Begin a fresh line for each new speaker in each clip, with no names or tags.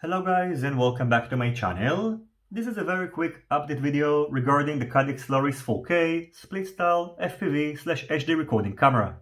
Hello guys and welcome back to my channel. This is a very quick update video regarding the Caddx Loris 4K split-style FPV/HD recording camera.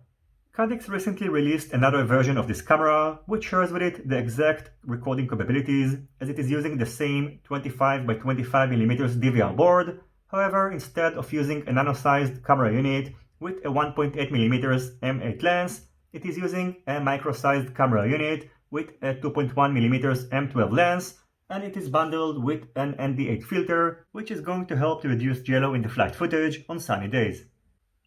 Caddx recently released another version of this camera which shares with it the exact recording capabilities as it is using the same 25 by 25mm DVR board. However, instead of using a nano-sized camera unit with a 1.8mm M8 lens, it is using a micro-sized camera unit with a 2.1mm M12 lens, and it is bundled with an ND8 filter, which is going to help to reduce yellow in the flight footage on sunny days.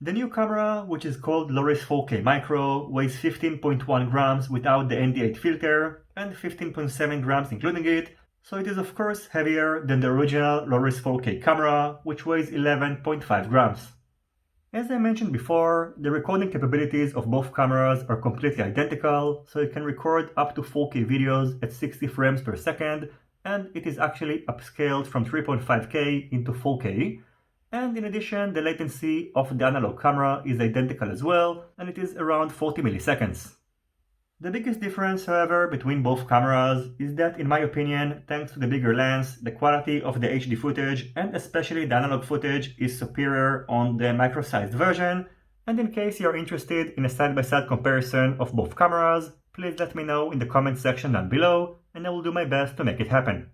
The new camera, which is called Loris 4K Micro, weighs 15.1 grams without the ND8 filter and 15.7 grams including it, so it is of course heavier than the original Loris 4K camera, which weighs 11.5 grams. As I mentioned before, the recording capabilities of both cameras are completely identical, so it can record up to 4K videos at 60 frames per second, and it is actually upscaled from 3.5K into 4K. And in addition, the latency of the analog camera is identical as well, and it is around 40 milliseconds. The biggest difference, however, between both cameras is that, in my opinion, thanks to the bigger lens, the quality of the HD footage and especially the analog footage is superior on the micro-sized version. And in case you are interested in a side-by-side comparison of both cameras, please let me know in the comment section down below and I will do my best to make it happen.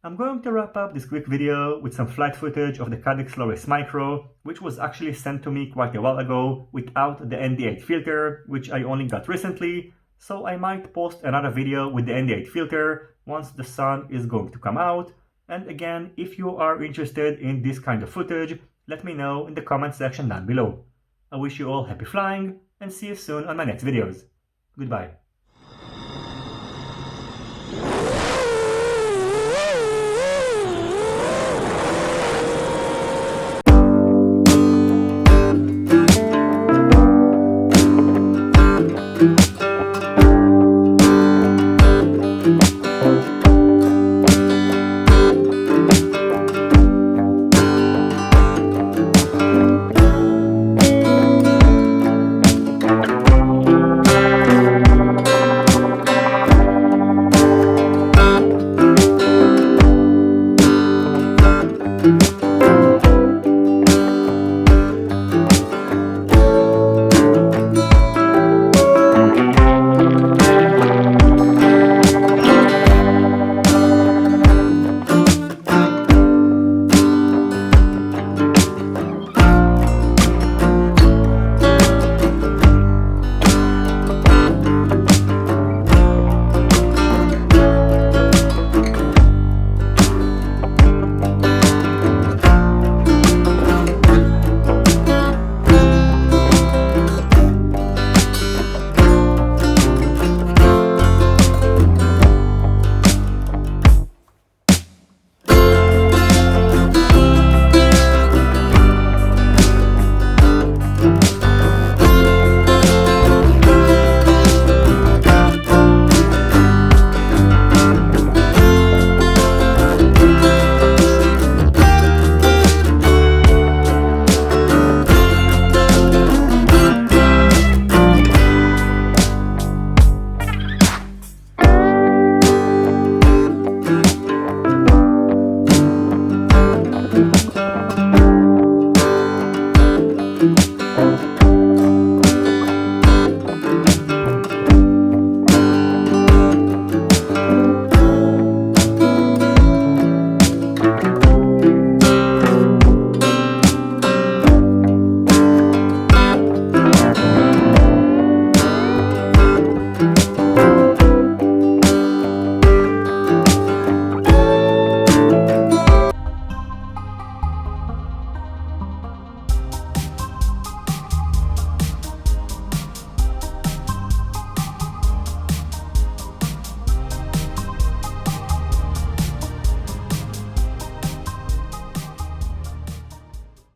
I'm going to wrap up this quick video with some flight footage of the Caddx Loris Micro, which was actually sent to me quite a while ago without the ND8 filter, which I only got recently. So I might post another video with the ND8 filter once the sun is going to come out. And again, if you are interested in this kind of footage, let me know in the comment section down below. I wish you all happy flying and see you soon on my next videos. Goodbye.